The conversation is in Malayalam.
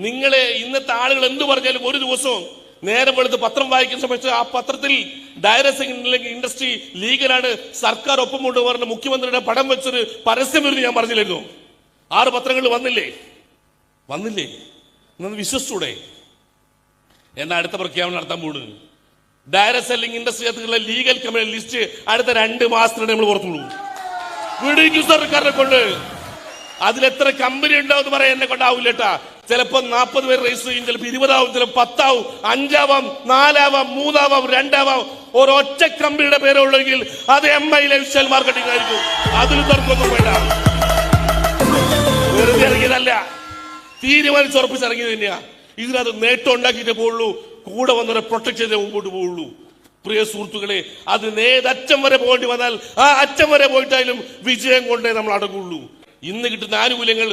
നിങ്ങളെ ഇന്നത്തെ ആളുകൾ എന്ത് പറഞ്ഞാലും ഒരു ദിവസവും നേരം വെളുത്ത് പത്രം വായിക്കുന്ന സമയത്ത് ആ പത്രത്തിൽ ഡയറക്ട് ഇൻഡസ്ട്രി ലീഗലാണ്, സർക്കാർ ഒപ്പമുണ്ട് പറഞ്ഞ മുഖ്യമന്ത്രിയുടെ പടം വെച്ചൊരു പരസ്യം വരുന്നു ഞാൻ പറഞ്ഞില്ലായിരുന്നു. 6 പത്രങ്ങൾ വന്നില്ലേ? എന്ന് വിശ്വസിച്ചൂടെ? എന്നാ അടുത്ത പ്രഖ്യാപനം നടത്താൻ പോകുന്നത് direct selling industry legal company list അടുത്ത 2 മാസത്തിനാണ് നമ്മൾ പുറത്തുള്ളൂ. വിടുവിക്കും സർക്കാരിനെ കൊണ്ട്. അതിലെത്ര കമ്പനി ഉണ്ടാവും പറയാൻ എന്നെ കൊണ്ടാവില്ലേട്ടാ. ചിലപ്പോ 40 പേര് രജിസ്റ്റർ ചെയ്യും, ചിലപ്പോൾ 20 ആവും, ചിലപ്പോൾ 10 ആവും, 5 ആവാം, 4 ആവാം, 3 ആവാം, 2 ആവാം. ഒരൊറ്റ കമ്പനിയുടെ പേരുള്ളെങ്കിൽ അത് MI ലൈഫ്സ്റ്റൈൽ മാർക്കറ്റിംഗ് ആയിരിക്കും. അതിൽ തർക്കമൊന്നും വേണ്ട. വെറുതെ ഇറങ്ങിയതല്ല, തീരുമാനിച്ചുറപ്പിച്ചിറങ്ങിയത് തന്നെയാ. ഇതിനകത്ത് നേട്ടം ഉണ്ടാക്കിയിട്ടേ പോവുള്ളൂ, കൂടെ വന്നവരെ പ്രൊട്ടക്ട് ചെയ്തേ മുമ്പോട്ട് പോവുള്ളൂ. പ്രിയ സുഹൃത്തുക്കളെ, അത് ഏതറ്റം വരെ പോകേണ്ടി വന്നാൽ ആ അറ്റം വരെ പോയിട്ടായാലും വിജയം കൊണ്ടേ നമ്മൾ അടങ്ങുള്ളൂ. ഇന്ന് കിട്ടുന്ന ആനുകൂല്യങ്ങൾ